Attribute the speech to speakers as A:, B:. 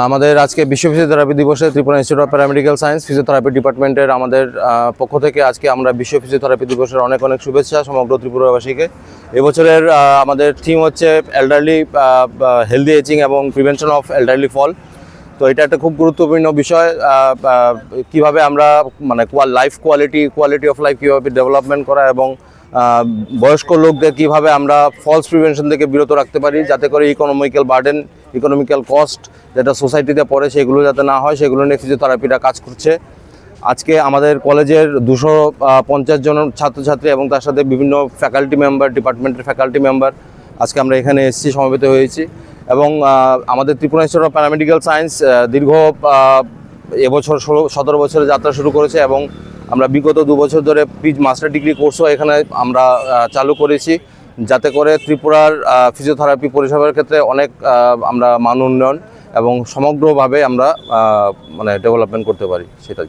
A: আমাদের আজকে বিশ্ব ফিজিওথেরাপি দিবসে Tripura institute of paramedical science physiotherapy ডিপার্টমেন্টের আমাদের পক্ষ থেকে আজকে আমরা বিশ্ব ফিজিওথেরাপি দিবসের অনেক অনেক শুভেচ্ছা সমগ্র ত্রিপুরাবাসীকে। এবছরের আমাদের থিম হচ্ছে এল্ডারলি হেলদি এজিং এবং প্রিভেনশন অফ এল্ডারলি ফল। তো এটা একটা খুব গুরুত্বপূর্ণ বিষয়, কিভাবে আমরা মানে লাইফ কোয়ালিটি অফ লাইফ কীভাবে ডেভেলপমেন্ট করা এবং বয়স্ক লোকদের কীভাবে আমরা ফলস প্রিভেনশন থেকে বিরত রাখতে পারি, যাতে করে ইকোনমিক্যাল কস্ট যেটা সোসাইটিতে পড়ে সেগুলো যাতে না হয়, সেগুলো নিয়ে ফিজিওথেরাপিটা কাজ করছে। আজকে আমাদের কলেজের 250 জন ছাত্রছাত্রী এবং তার সাথে বিভিন্ন ফ্যাকাল্টি মেম্বার, ডিপার্টমেন্টের ফ্যাকাল্টি মেম্বার আজকে আমরা এখানে এসেছি, সমবেত হয়েছি। এবং আমাদের Tripura institute of paramedical science দীর্ঘ এবছর 17 বছরের যাত্রা শুরু করেছে এবং আমরা বিগত 2 বছর ধরে মাস্টার ডিগ্রি কোর্সও এখানে আমরা চালু করেছি, যাতে করে ত্রিপুরার ফিজিওথেরাপি পরিষেবার ক্ষেত্রে অনেক আমরা মান উন্নয়ন এবং সমগ্রভাবে আমরা মানে ডেভেলপমেন্ট করতে পারি সেটাই।